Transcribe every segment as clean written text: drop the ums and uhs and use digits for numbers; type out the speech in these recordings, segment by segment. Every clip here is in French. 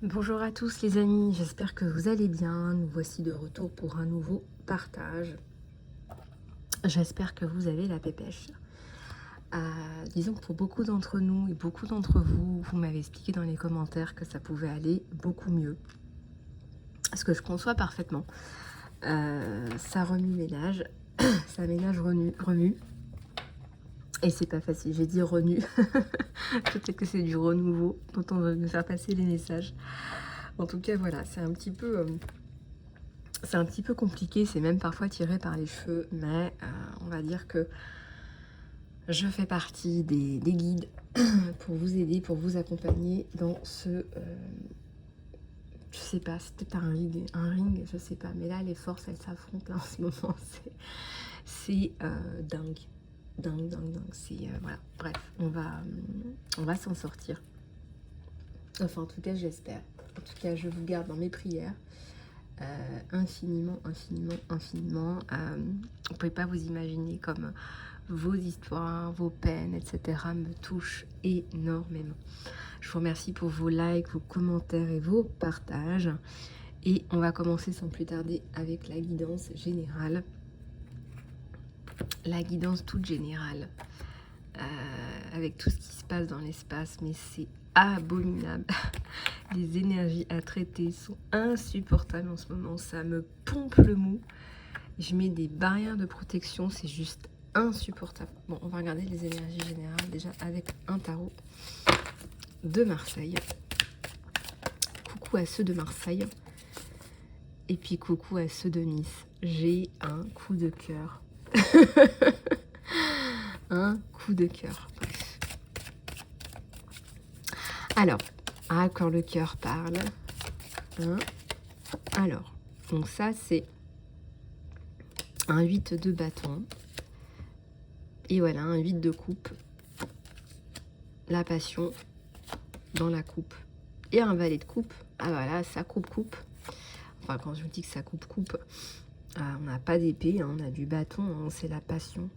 Bonjour à tous les amis, j'espère que vous allez bien. Nous voici de retour pour un nouveau partage. J'espère que vous avez la pépèche. Disons que pour beaucoup d'entre nous et beaucoup d'entre vous, vous m'avez expliqué dans les commentaires que ça pouvait aller beaucoup mieux. Ce que je conçois parfaitement. Ça remue-ménage, ça ménage remue. Et c'est pas facile, j'ai dit remue. Peut-être que c'est du renouveau dont on veut me faire passer les messages. En tout cas, voilà, c'est un petit peu compliqué, c'est même parfois tiré par les cheveux, mais on va dire que je fais partie des guides pour vous aider, pour vous accompagner dans ce... je sais pas, c'est peut-être un ring, je sais pas, mais là les forces elles s'affrontent là, en ce moment, c'est dingue. Dingue, c'est... voilà, bref, on va s'en sortir. Enfin, en tout cas, j'espère. En tout cas, je vous garde dans mes prières. Infiniment. Vous pouvez pas vous imaginer comme vos histoires, vos peines, etc. me touchent énormément. Je vous remercie pour vos likes, vos commentaires et vos partages. Et on va commencer sans plus tarder avec la guidance générale. La guidance toute générale. Avec tout ce qui se passe dans l'espace, mais c'est abominable. Les énergies à traiter sont insupportables en ce moment, ça me pompe le mou. Je mets des barrières de protection, c'est juste insupportable. Bon, on va regarder les énergies générales déjà avec un tarot de Marseille. Coucou à ceux de Marseille. Et puis coucou à ceux de Nice. J'ai un coup de cœur. Un coup de cœur. Alors, quand le cœur parle. Hein, alors, donc ça c'est un 8 de bâton. Et voilà, un 8 de coupe. La passion dans la coupe. Et un valet de coupe. Ah voilà, ça coupe. Enfin, quand je dis que ça coupe, on n'a pas d'épée, hein, on a du bâton, hein, c'est la passion.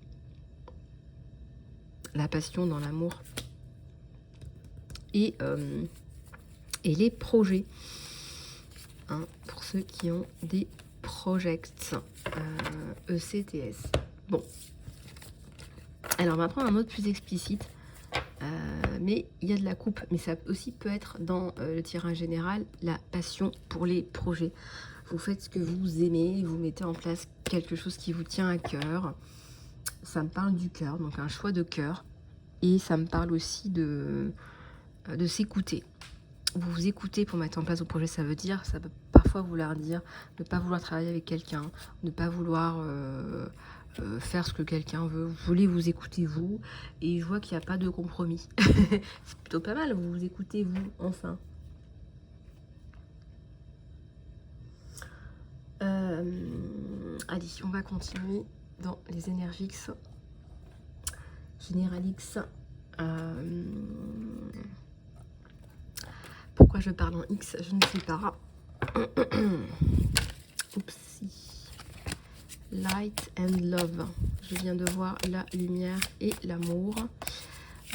La passion dans l'amour. Et les projets. Hein, pour ceux qui ont des projects. ECTS. Bon. Alors, on va prendre un autre plus explicite. Mais il y a de la coupe. Mais ça aussi peut être dans le tirage général, la passion pour les projets. Vous faites ce que vous aimez, vous mettez en place quelque chose qui vous tient à cœur. Ça me parle du cœur, donc un choix de cœur. Et ça me parle aussi de s'écouter. Vous vous écoutez pour mettre en place vos projets, ça peut parfois vouloir dire ne pas vouloir travailler avec quelqu'un, ne pas vouloir faire ce que quelqu'un veut. Vous voulez vous écouter vous, et je vois qu'il n'y a pas de compromis. C'est plutôt pas mal, vous vous écoutez vous, enfin. Allez, on va continuer dans les Énergix. Généralix. Pourquoi je parle en X, je ne sais pas. Oupsie. Light and love. Je viens de voir la lumière et l'amour.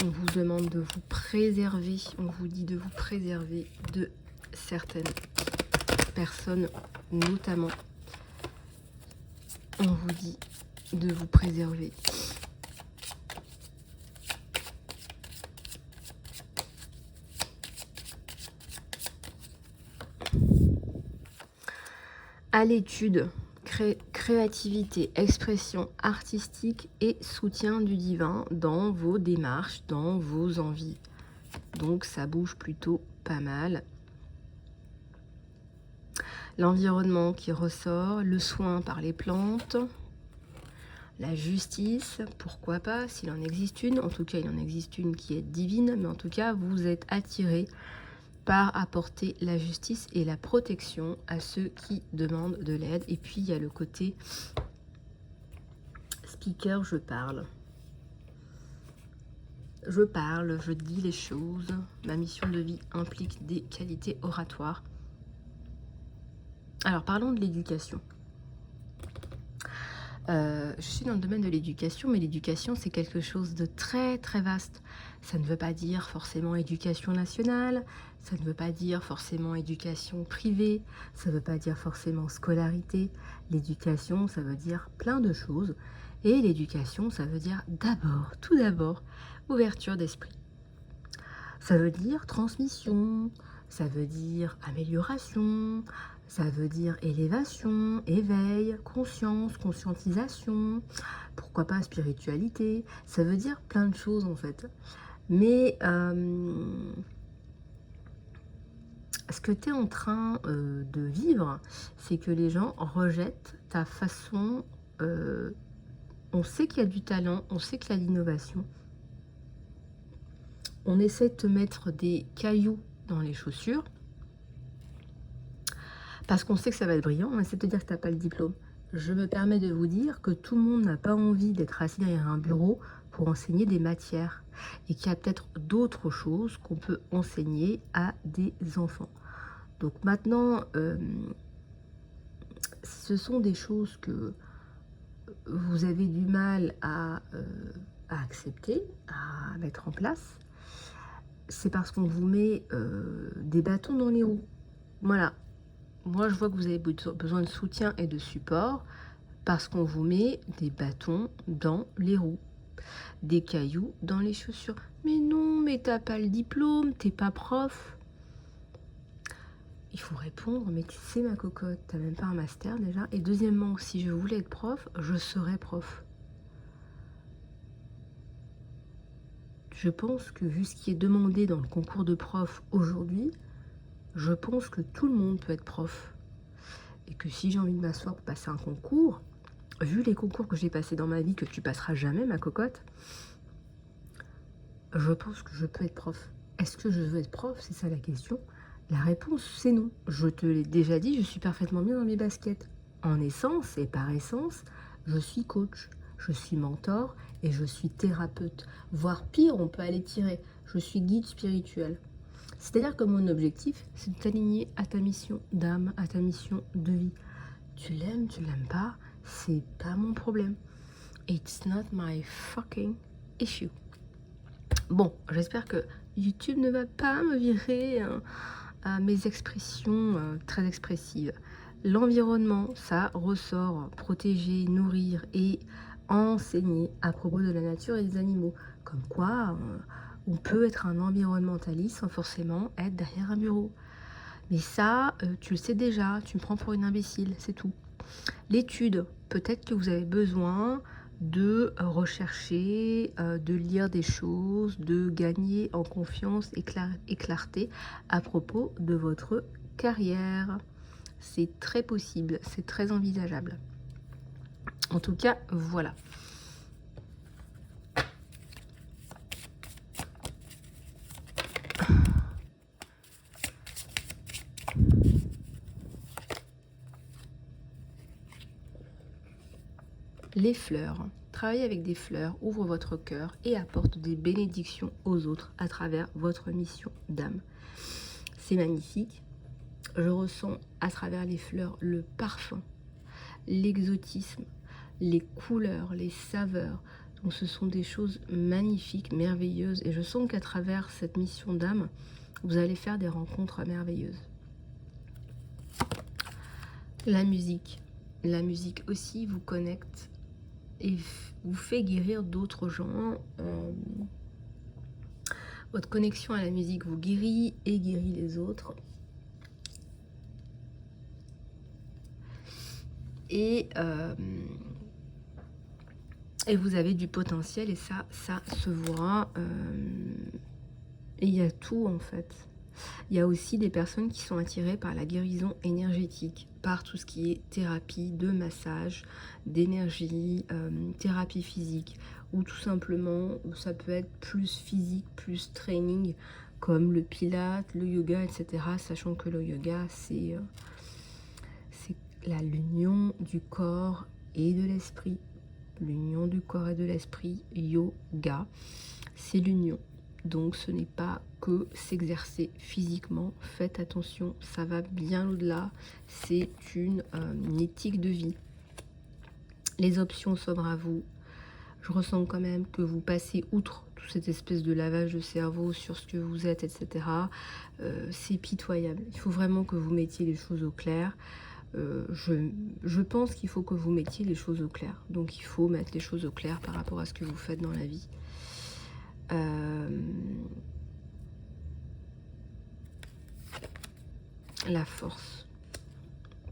On vous demande de vous préserver. On vous dit de vous préserver de certaines personnes, notamment. On vous dit de vous préserver. À l'étude, créativité, expression artistique et soutien du divin dans vos démarches, dans vos envies. Donc ça bouge plutôt pas mal. L'environnement qui ressort, le soin par les plantes, la justice, pourquoi pas, s'il en existe une. En tout cas, il en existe une qui est divine, mais en tout cas, vous êtes attiré par apporter la justice et la protection à ceux qui demandent de l'aide. Et puis, il y a le côté speaker, je parle, je dis les choses. Ma mission de vie implique des qualités oratoires. Alors, parlons de l'éducation. Je suis dans le domaine de l'éducation, mais l'éducation, c'est quelque chose de très, très vaste. Ça ne veut pas dire forcément éducation nationale, ça ne veut pas dire forcément éducation privée, ça ne veut pas dire forcément scolarité. L'éducation, ça veut dire plein de choses. Et l'éducation, ça veut dire d'abord, tout d'abord, ouverture d'esprit. Ça veut dire transmission, ça veut dire amélioration, ça veut dire élévation, éveil, conscience, conscientisation, pourquoi pas spiritualité, ça veut dire plein de choses en fait. Mais ce que tu es en train de vivre, c'est que les gens rejettent ta façon. On sait qu'il y a du talent, on sait qu'il y a de l'innovation. On essaie de te mettre des cailloux dans les chaussures parce qu'on sait que ça va être brillant, on essaie de te dire que tu n'as pas le diplôme. Je me permets de vous dire que tout le monde n'a pas envie d'être assis derrière un bureau pour enseigner des matières et qu'il y a peut-être d'autres choses qu'on peut enseigner à des enfants. Donc maintenant, ce sont des choses que vous avez du mal à accepter, à mettre en place. C'est parce qu'on vous met des bâtons dans les roues. Voilà. Moi, je vois que vous avez besoin de soutien et de support parce qu'on vous met des bâtons dans les roues, des cailloux dans les chaussures. Mais non, mais t'as pas le diplôme, t'es pas prof. Il faut répondre, mais tu sais ma cocotte, t'as même pas un master déjà. Et deuxièmement, si je voulais être prof, je serais prof. Je pense que vu ce qui est demandé dans le concours de prof aujourd'hui, je pense que tout le monde peut être prof. Et que si j'ai envie de m'asseoir pour passer un concours, vu les concours que j'ai passés dans ma vie, que tu passeras jamais ma cocotte, je pense que je peux être prof. Est-ce que je veux être prof? C'est ça la question. La réponse, c'est non. Je te l'ai déjà dit, je suis parfaitement bien dans mes baskets. En essence et par essence, je suis coach, je suis mentor et je suis thérapeute. Voire pire, on peut aller tirer. Je suis guide spirituel. C'est-à-dire que mon objectif, c'est de t'aligner à ta mission d'âme, à ta mission de vie. Tu l'aimes, tu l'aimes pas, c'est pas mon problème. It's not my fucking issue. Bon, j'espère que YouTube ne va pas me virer à mes expressions très expressives. L'environnement, ça ressort protéger, nourrir et enseigner à propos de la nature et des animaux. Comme quoi, on peut être un environnementaliste sans forcément être derrière un bureau. Mais ça, tu le sais déjà, tu me prends pour une imbécile, c'est tout. L'étude, peut-être que vous avez besoin de rechercher, de lire des choses, de gagner en confiance et clarté à propos de votre carrière. C'est très possible, c'est très envisageable. En tout cas, voilà. Les fleurs. Travailler avec des fleurs ouvre votre cœur et apporte des bénédictions aux autres à travers votre mission d'âme. C'est magnifique. Je ressens à travers les fleurs le parfum, l'exotisme, les couleurs, les saveurs. Donc ce sont des choses magnifiques, merveilleuses. Et je sens qu'à travers cette mission d'âme, vous allez faire des rencontres merveilleuses. La musique aussi vous connecte et vous fait guérir d'autres gens. Votre connexion à la musique vous guérit et guérit les autres. Et vous avez du potentiel et ça se voit. Et il y a tout en fait. Il y a aussi des personnes qui sont attirées par la guérison énergétique, par tout ce qui est thérapie de massage, d'énergie, thérapie physique, ou tout simplement, ça peut être plus physique, plus training, comme le pilate, le yoga, etc. Sachant que le yoga, c'est l'union du corps et de l'esprit. L'union du corps et de l'esprit, yoga, c'est l'union. Donc ce n'est pas que s'exercer physiquement, faites attention, ça va bien au-delà, c'est une éthique de vie. Les options s'offrent à vous. Je ressens quand même que vous passez outre toute cette espèce de lavage de cerveau sur ce que vous êtes, etc. C'est pitoyable. Il faut vraiment que vous mettiez les choses au clair. Je pense qu'il faut que vous mettiez les choses au clair. Donc il faut mettre les choses au clair par rapport à ce que vous faites dans la vie. La force.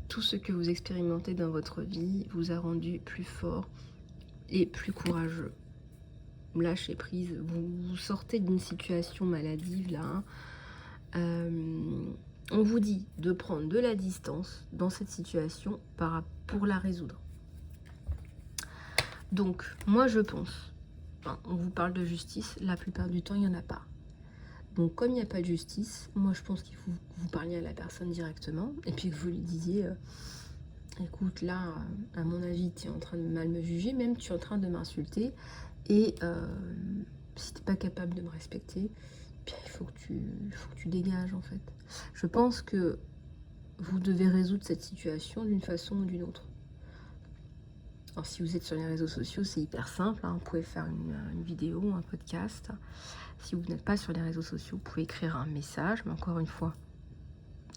Tout ce que vous expérimentez dans votre vie vous a rendu plus fort et plus courageux. Lâchez prise. Vous sortez d'une situation maladive là. On vous dit de prendre de la distance dans cette situation pour la résoudre. Donc, moi je pense, on vous parle de justice, la plupart du temps il n'y en a pas. Donc comme il n'y a pas de justice, moi je pense qu'il faut que vous parliez à la personne directement et puis que vous lui disiez écoute là, à mon avis tu es en train de mal me juger, même tu es en train de m'insulter et si tu n'es pas capable de me respecter, bien, il faut que tu dégages en fait. Je pense que vous devez résoudre cette situation d'une façon ou d'une autre. Alors si vous êtes sur les réseaux sociaux, c'est hyper simple, hein. Vous pouvez faire une vidéo, un podcast. Si vous n'êtes pas sur les réseaux sociaux, vous pouvez écrire un message, mais encore une fois,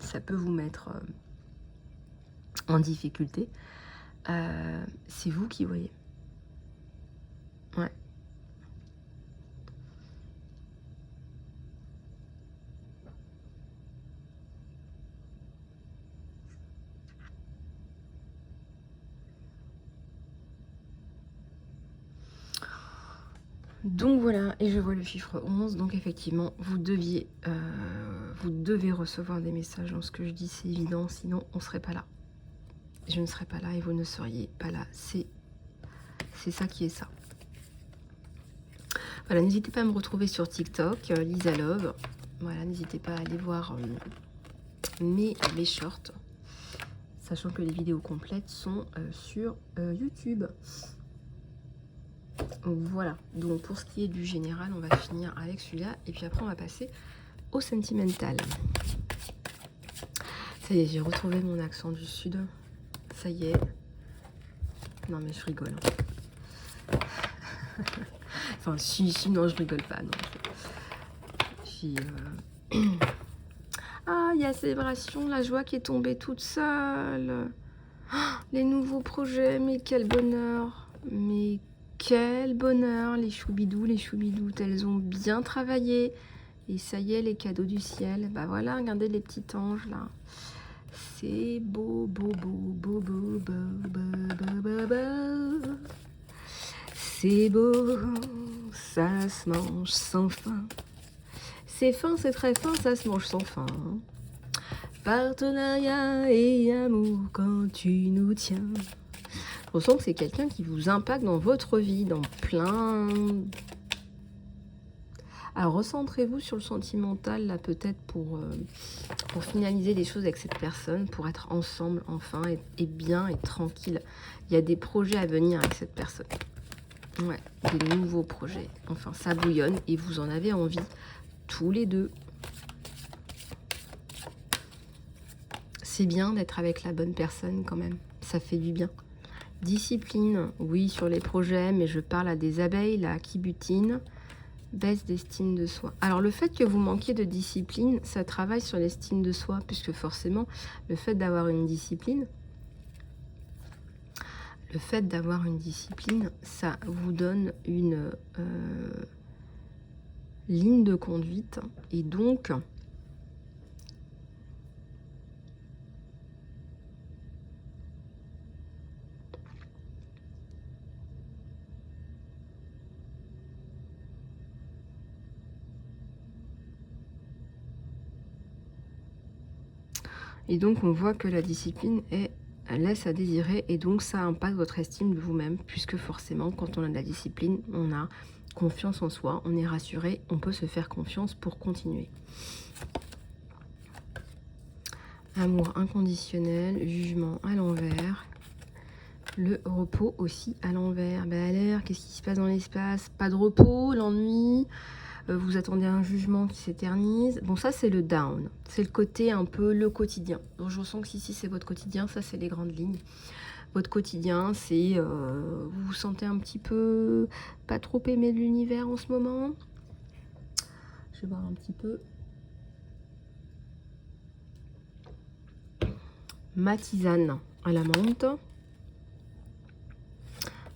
ça peut vous mettre en difficulté. C'est vous qui voyez. Ouais. Donc voilà, et je vois le chiffre 11, donc effectivement, vous devez recevoir des messages dans ce que je dis, c'est évident, sinon on ne serait pas là. Je ne serais pas là et vous ne seriez pas là, c'est ça qui est ça. Voilà, n'hésitez pas à me retrouver sur TikTok, Lisa Love, voilà, n'hésitez pas à aller voir mes shorts, sachant que les vidéos complètes sont sur YouTube. Voilà, donc pour ce qui est du général, on va finir avec celui-là et puis après on va passer au sentimental. Ça y est, j'ai retrouvé mon accent du sud. Ça y est. Non mais je rigole. Enfin si, non je rigole pas. Non. Ah, il y a Célébration, la joie qui est tombée toute seule. Oh, les nouveaux projets, mais quel bonheur. Mais quel bonheur, les choubidous, elles ont bien travaillé. Et ça y est, les cadeaux du ciel. Bah voilà, regardez les petits anges là. C'est beau, beau, beau, beau, beau, beau, beau, beau, beau, beau. C'est beau, ça se mange sans fin. C'est fin, c'est très fin, ça se mange sans fin. Partenariat et amour quand tu nous tiens. Je ressens que c'est quelqu'un qui vous impacte dans votre vie, dans plein... Alors, recentrez-vous sur le sentimental, là, peut-être pour finaliser les choses avec cette personne, pour être ensemble, enfin, et bien, et tranquille. Il y a des projets à venir avec cette personne. Ouais, des nouveaux projets. Enfin, ça bouillonne, et vous en avez envie, tous les deux. C'est bien d'être avec la bonne personne, quand même. Ça fait du bien. Discipline, oui, sur les projets, mais je parle à des abeilles, là, qui butinent. Baisse d'estime de soi. Alors le fait que vous manquiez de discipline, ça travaille sur l'estime de soi, puisque forcément, le fait d'avoir une discipline, ça vous donne une ligne de conduite, et donc... Et donc, on voit que la discipline laisse à désirer et donc ça impacte votre estime de vous-même puisque forcément, quand on a de la discipline, on a confiance en soi, on est rassuré, on peut se faire confiance pour continuer. Amour inconditionnel, jugement à l'envers, le repos aussi à l'envers. Ben alors, qu'est-ce qui se passe dans l'espace? Pas de repos, l'ennui... Vous attendez un jugement qui s'éternise. Bon, ça, c'est le down. C'est le côté un peu le quotidien. Donc, je ressens que si c'est votre quotidien, ça, c'est les grandes lignes. Votre quotidien, c'est... vous vous sentez un petit peu pas trop aimé de l'univers en ce moment. Je vais voir un petit peu. Ma tisane à la menthe.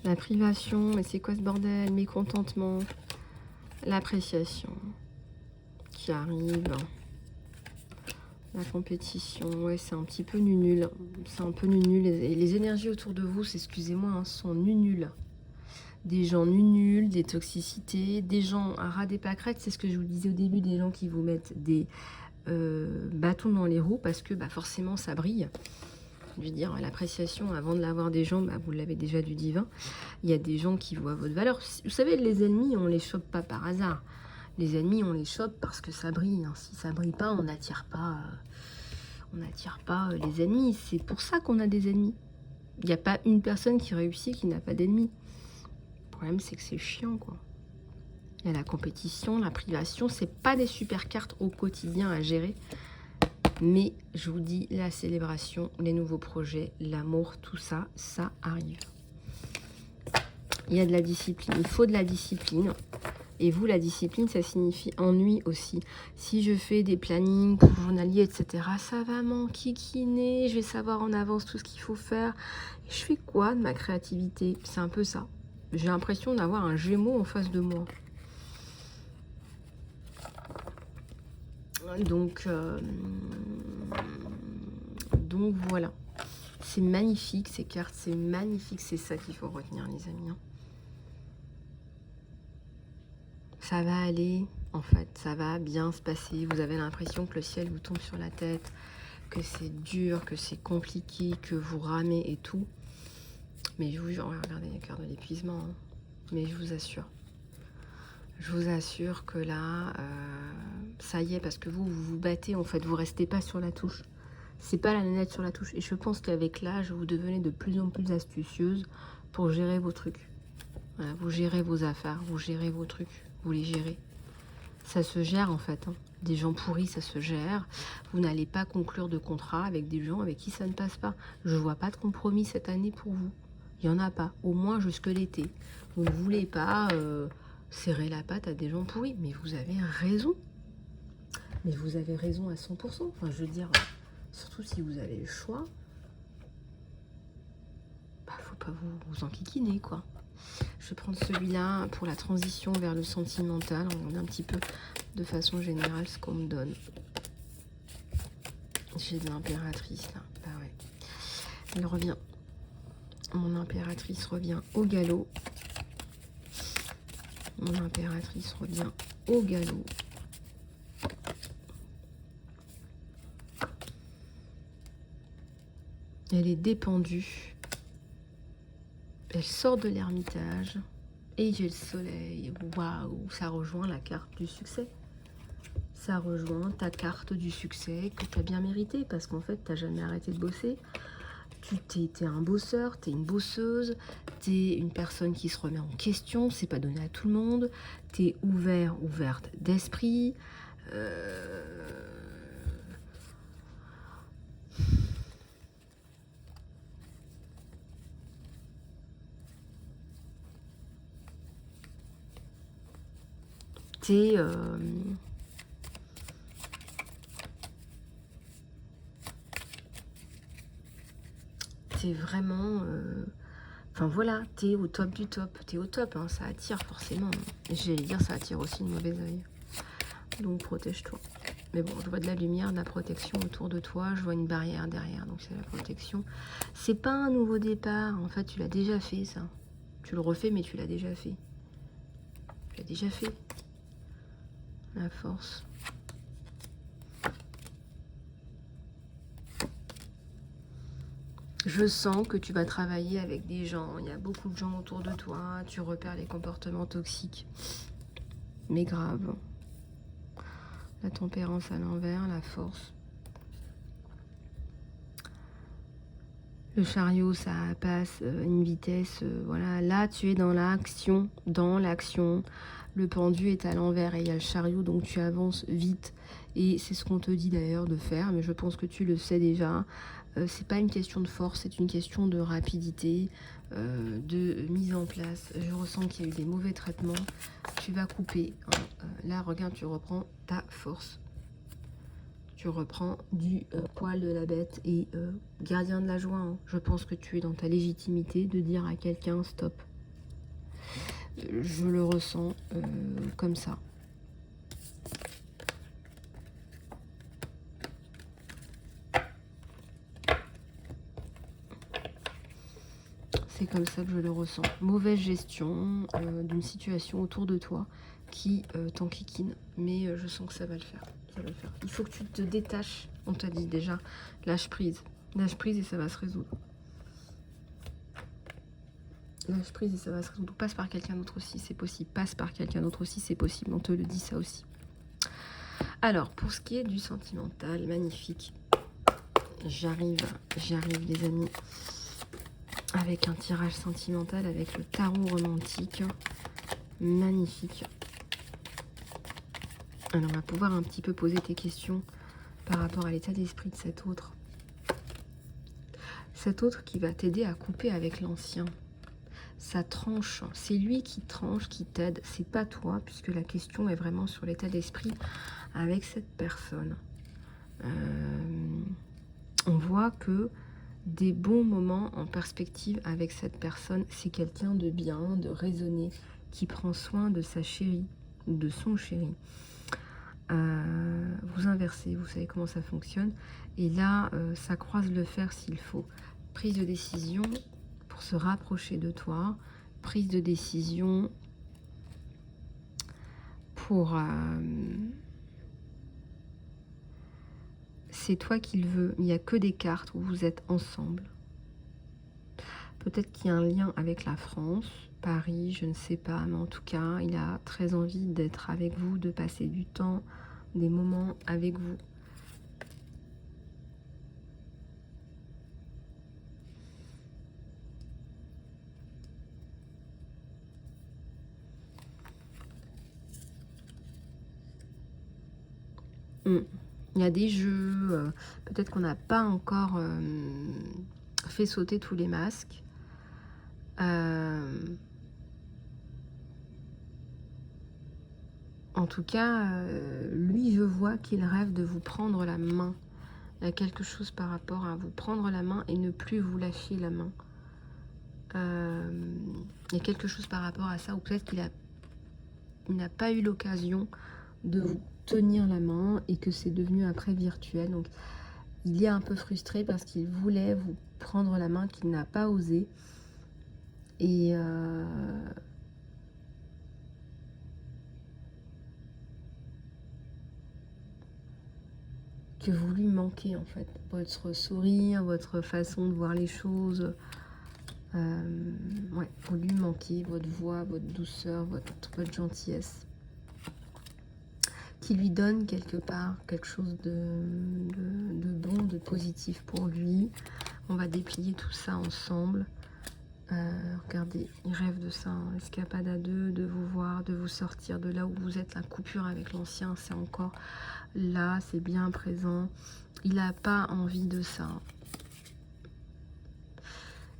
La privation, mais c'est quoi ce bordel? Mécontentement. L'appréciation qui arrive. La compétition, ouais, c'est un petit peu nul. C'est un peu nul. Les énergies autour de vous, excusez-moi, hein, sont nuls. Des gens nuls, des toxicités, des gens à ras des pâquerettes. C'est ce que je vous disais au début, des gens qui vous mettent des bâtons dans les roues parce que bah, forcément ça brille. Je veux dire, l'appréciation, avant de l'avoir des gens, bah, vous l'avez déjà du divin. Il y a des gens qui voient votre valeur. Vous savez, les ennemis, on les chope pas par hasard. Les ennemis, on les chope parce que ça brille. Hein. Si ça brille pas, on n'attire pas les ennemis. C'est pour ça qu'on a des ennemis. Il n'y a pas une personne qui réussit qui n'a pas d'ennemis. Le problème, c'est que c'est chiant, quoi. Il y a la compétition, la privation. C'est pas des super cartes au quotidien à gérer. Mais je vous dis, la célébration, les nouveaux projets, l'amour, tout ça, ça arrive. Il y a de la discipline. Il faut de la discipline. Et vous, la discipline, ça signifie ennui aussi. Si je fais des plannings pour journaliers, etc., ça va m'enquiquiner. Je vais savoir en avance tout ce qu'il faut faire. Et je fais quoi de ma créativité? C'est un peu ça. J'ai l'impression d'avoir un Gémeaux en face de moi. Donc voilà. C'est magnifique ces cartes. C'est magnifique. C'est ça qu'il faut retenir, les amis. Hein. Ça va aller, en fait, ça va bien se passer. Vous avez l'impression que le ciel vous tombe sur la tête, que c'est dur, que c'est compliqué, que vous ramez et tout. Mais je vous jure, regardez les cartes de l'épuisement. Hein. Mais je vous assure que là, ça y est, parce que vous vous battez, en fait, vous restez pas sur la touche. C'est pas la nénette sur la touche. Et je pense qu'avec l'âge, vous devenez de plus en plus astucieuse pour gérer vos trucs. Voilà, vous gérez vos affaires, vous gérez vos trucs. Vous les gérez. Ça se gère en fait. Hein. Des gens pourris, ça se gère. Vous n'allez pas conclure de contrat avec des gens avec qui ça ne passe pas. Je vois pas de compromis cette année pour vous. Il n'y en a pas. Au moins jusque l'été. Vous ne voulez pas serrer la patte à des gens pourris. Mais vous avez raison. Mais vous avez raison à 100%. Enfin, je veux dire, surtout si vous avez le choix, bah, faut pas vous enquiquiner, quoi. Je vais prendre celui-là pour la transition vers le sentimental. On regarde un petit peu de façon générale ce qu'on me donne. J'ai de l'impératrice là. Bah ouais. Elle revient. Mon impératrice revient au galop. Mon impératrice revient au galop. Elle est dépendue. Elle sort de l'ermitage et j'ai le soleil. Waouh, ça rejoint la carte du succès. Ça rejoint ta carte du succès que tu as bien mérité parce qu'en fait, tu n'as jamais arrêté de bosser. T'es un bosseur, tu es une bosseuse, tu es une personne qui se remet en question, c'est pas donné à tout le monde. Tu es ouverte d'esprit. T'es vraiment enfin voilà, t'es au top du top, t'es au top, hein, ça attire forcément. J'allais dire ça attire aussi une mauvaise œil. Donc protège-toi. Mais bon, je vois de la lumière, de la protection autour de toi, je vois une barrière derrière, donc c'est la protection. C'est pas un nouveau départ, en fait tu l'as déjà fait ça. Tu le refais mais tu l'as déjà fait. Tu l'as déjà fait. La force. Je sens que tu vas travailler avec des gens. Il y a beaucoup de gens autour de toi. Tu repères les comportements toxiques. Mais grave. La tempérance à l'envers, la force. Le chariot, ça passe une vitesse. Voilà, là, tu es dans l'action. Dans l'action. Le pendu est à l'envers et il y a le chariot, donc tu avances vite Et c'est ce qu'on te dit d'ailleurs de faire, mais je pense que tu le sais déjà. C'est pas une question de force, c'est une question de rapidité, de mise en place. Je ressens qu'il y a eu des mauvais traitements. Tu vas couper. Hein. Là, regarde, tu reprends ta force. Tu reprends du poil de la bête et gardien de la joie. Hein. Je pense que tu es dans ta légitimité de dire à quelqu'un stop. Je le ressens comme ça. C'est comme ça que je le ressens. Mauvaise gestion d'une situation autour de toi qui t'enquiquine. Mais je sens que ça va le faire. Ça va le faire. Il faut que tu te détaches. On t'a dit déjà, lâche prise. Lâche prise et ça va se résoudre. Lâche prise et ça va se résoudre. Passe par quelqu'un d'autre aussi, c'est possible. Passe par quelqu'un d'autre aussi, c'est possible. On te le dit ça aussi. Alors, pour ce qui est du sentimental, magnifique. J'arrive les amis. Avec un tirage sentimental, avec le tarot romantique. Magnifique. Alors, on va pouvoir un petit peu poser tes questions par rapport à l'état d'esprit de cet autre. Cet autre qui va t'aider à couper avec l'ancien. Ça tranche, c'est lui qui tranche, qui t'aide, c'est pas toi, puisque la question est vraiment sur l'état d'esprit avec cette personne. On voit que des bons moments en perspective avec cette personne, c'est quelqu'un de bien, de raisonné, qui prend soin de sa chérie ou de son chéri. Vous inversez, vous savez comment ça fonctionne. Et là, ça croise le fer s'il faut. Prise de décision pour se rapprocher de toi. Prise de décision pour... c'est toi qui le veux. Il n'y a que des cartes où vous êtes ensemble. Peut-être qu'il y a un lien avec la France, Paris, je ne sais pas. Mais en tout cas, il a très envie d'être avec vous, de passer du temps, des moments avec vous. Il y a des jeux, peut-être qu'on n'a pas encore fait sauter tous les masques. En tout cas, lui, je vois qu'il rêve de vous prendre la main. Il y a quelque chose par rapport à vous prendre la main et ne plus vous lâcher la main. Il y a quelque chose par rapport à ça, ou peut-être qu'il n'a pas eu l'occasion de vous tenir la main et que c'est devenu après virtuel. Donc, il est un peu frustré parce qu'il voulait vous prendre la main, qu'il n'a pas osé. Et que vous lui manquez en fait. Votre sourire, votre façon de voir les choses. Ouais, vous lui manquez, votre voix, votre douceur, votre gentillesse. Qui lui donne quelque part quelque chose de bon, de positif pour lui. On va déplier tout ça ensemble. Regardez, il rêve de ça, hein. Escapade à deux, de vous voir, de vous sortir de là où vous êtes. La coupure avec l'ancien, c'est encore là, c'est bien présent. Il n'a pas envie de ça.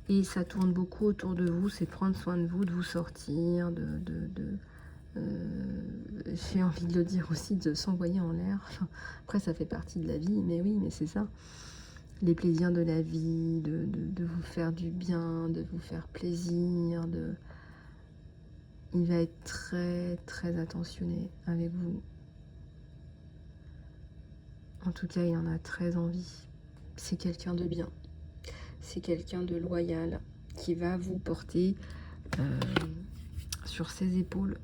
Et ça tourne beaucoup autour de vous, c'est prendre soin de vous, de vous sortir, j'ai envie de le dire aussi, de s'envoyer en l'air. Enfin, après, ça fait partie de la vie, mais oui, mais c'est ça. Les plaisirs de la vie, de vous faire du bien, de vous faire plaisir. Il va être très, très attentionné avec vous. En tout cas, il en a très envie. C'est quelqu'un de bien. C'est quelqu'un de loyal qui va vous porter sur ses épaules.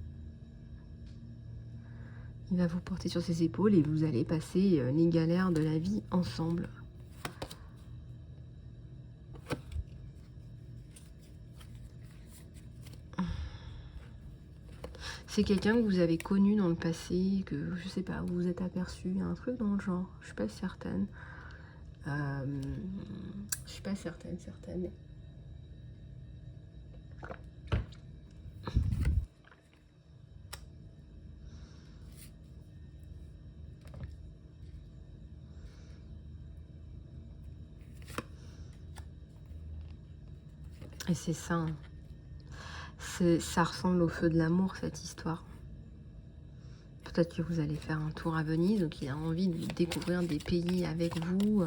Il va vous porter sur ses épaules et vous allez passer les galères de la vie ensemble. C'est quelqu'un que vous avez connu dans le passé, que je sais pas, vous vous êtes aperçu, il y a un truc dans le genre, je suis pas certaine. Je suis pas certaine. Et c'est ça, hein. Ça ressemble au feu de l'amour, cette histoire. Peut-être que vous allez faire un tour à Venise, donc il a envie de découvrir des pays avec vous.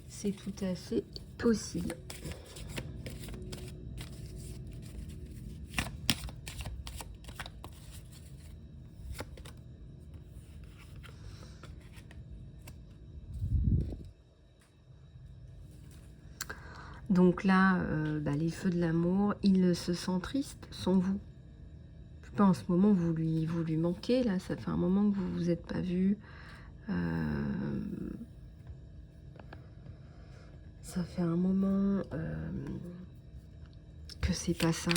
C'est tout à fait possible. Donc là, les feux de l'amour, il se sent triste sans vous. Je sais pas, en ce moment, vous lui manquez, là, ça fait un moment que vous vous êtes pas vus. Ça fait un moment que c'est pas ça.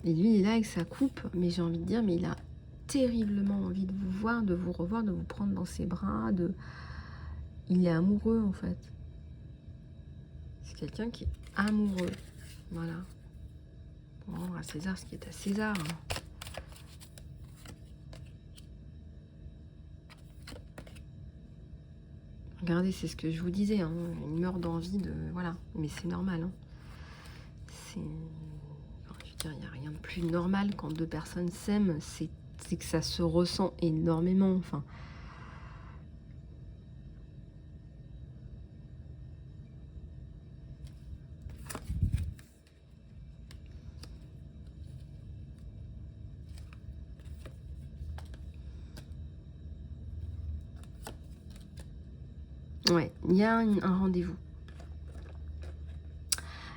Et lui, il est là avec sa coupe, mais j'ai envie de dire, mais il a terriblement envie de vous voir, de vous revoir, de vous prendre dans ses bras. Il est amoureux, en fait. C'est quelqu'un qui est amoureux. Voilà. Pour rendre à César ce qui est à César. Regardez, c'est ce que je vous disais, hein. Il meurt d'envie de... Voilà, mais c'est normal. Hein. C'est... Je veux dire, il n'y a rien de plus normal quand deux personnes s'aiment. C'est que ça se ressent énormément. Enfin... Ouais, il y a un rendez-vous.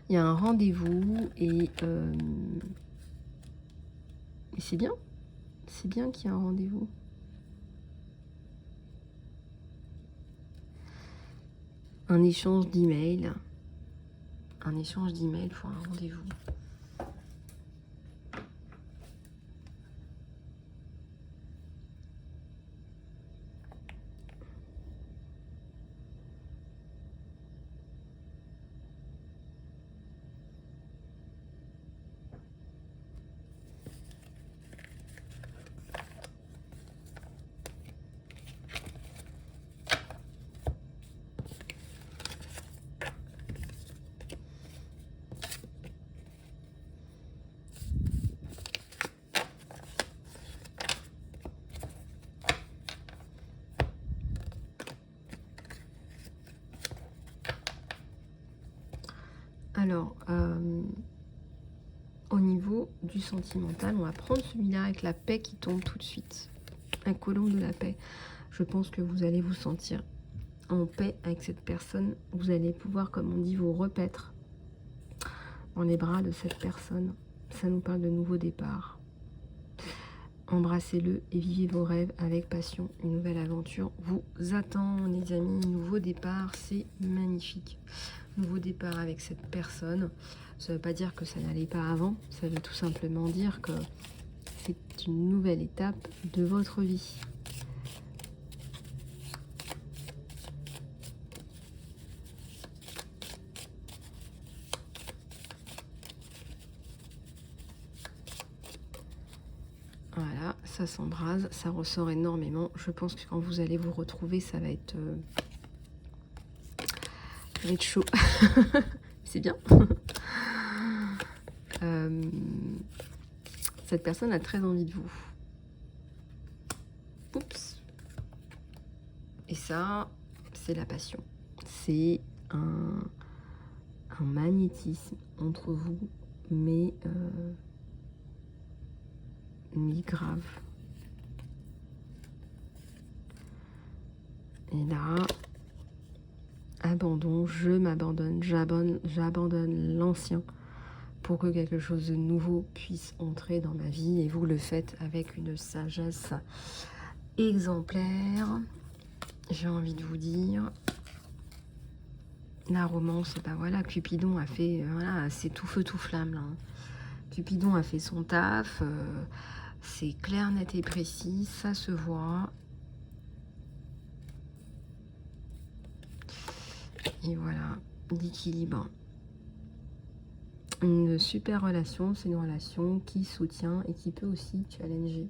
Il y a un rendez-vous et c'est bien. C'est bien qu'il y ait un rendez-vous. Un échange d'emails. Un échange d'emails pour un rendez-vous. Alors, au niveau du sentimental, on va prendre celui-là avec la paix qui tombe tout de suite. Un colombe de la paix. Je pense que vous allez vous sentir en paix avec cette personne. Vous allez pouvoir, comme on dit, vous repaître dans les bras de cette personne. Ça nous parle de nouveau départ. Embrassez-le et vivez vos rêves avec passion. Une nouvelle aventure vous attend, les amis. Nouveau départ, c'est magnifique. Nouveau départ avec cette personne. Ça ne veut pas dire que ça n'allait pas avant. Ça veut tout simplement dire que c'est une nouvelle étape de votre vie. Voilà, ça s'embrase, ça ressort énormément. Je pense que quand vous allez vous retrouver, ça va être chaud. C'est bien. Cette personne a très envie de vous. Oups. Et ça, c'est la passion. C'est un magnétisme entre vous, mais grave. Et là, abandon, je m'abandonne, j'abandonne l'ancien pour que quelque chose de nouveau puisse entrer dans ma vie, et vous le faites avec une sagesse exemplaire. J'ai envie de vous dire, la romance, ben voilà, Cupidon a fait, voilà, c'est tout feu tout flamme là. Hein. Cupidon a fait son taf, c'est clair, net et précis, ça se voit. Et voilà, l'équilibre. Une super relation, c'est une relation qui soutient et qui peut aussi challenger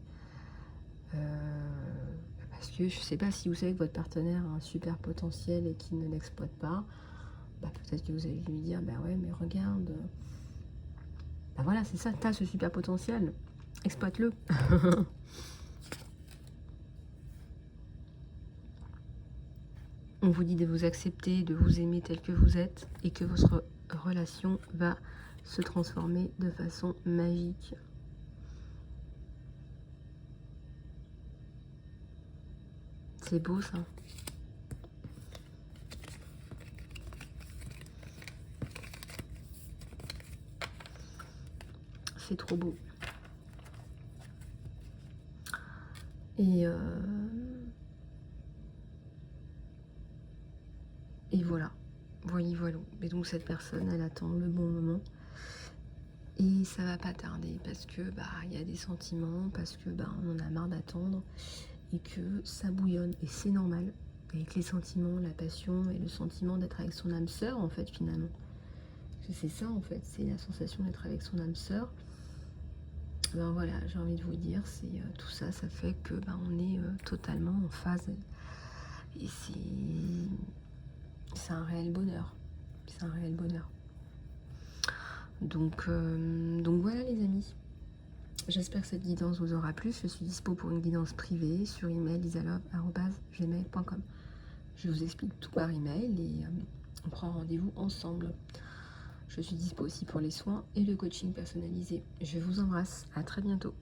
Parce que je sais pas si vous savez que votre partenaire a un super potentiel et qu'il ne l'exploite pas, bah, peut-être que vous allez lui dire, bah ouais, mais regarde, bah voilà, c'est ça, tu as ce super potentiel, exploite-le. On vous dit de vous accepter, de vous aimer tel que vous êtes, et que votre relation va se transformer de façon magique. C'est beau ça. C'est trop beau. Et voilà. Voilà. Et donc cette personne, elle attend le bon moment. Et ça va pas tarder parce que bah il y a des sentiments, parce que bah on en a marre d'attendre et que ça bouillonne. Et c'est normal. Avec les sentiments, la passion et le sentiment d'être avec son âme sœur en fait finalement. C'est ça en fait, c'est la sensation d'être avec son âme sœur. Ben voilà, j'ai envie de vous dire, c'est tout ça, ça fait que ben, on est totalement en phase. Et c'est un réel bonheur. C'est un réel bonheur. Donc voilà les amis. J'espère que cette guidance vous aura plu. Je suis dispo pour une guidance privée sur email isalove@gmail.com. Je vous explique tout par email et on prend rendez-vous ensemble. Je suis dispo aussi pour les soins et le coaching personnalisé. Je vous embrasse. À très bientôt.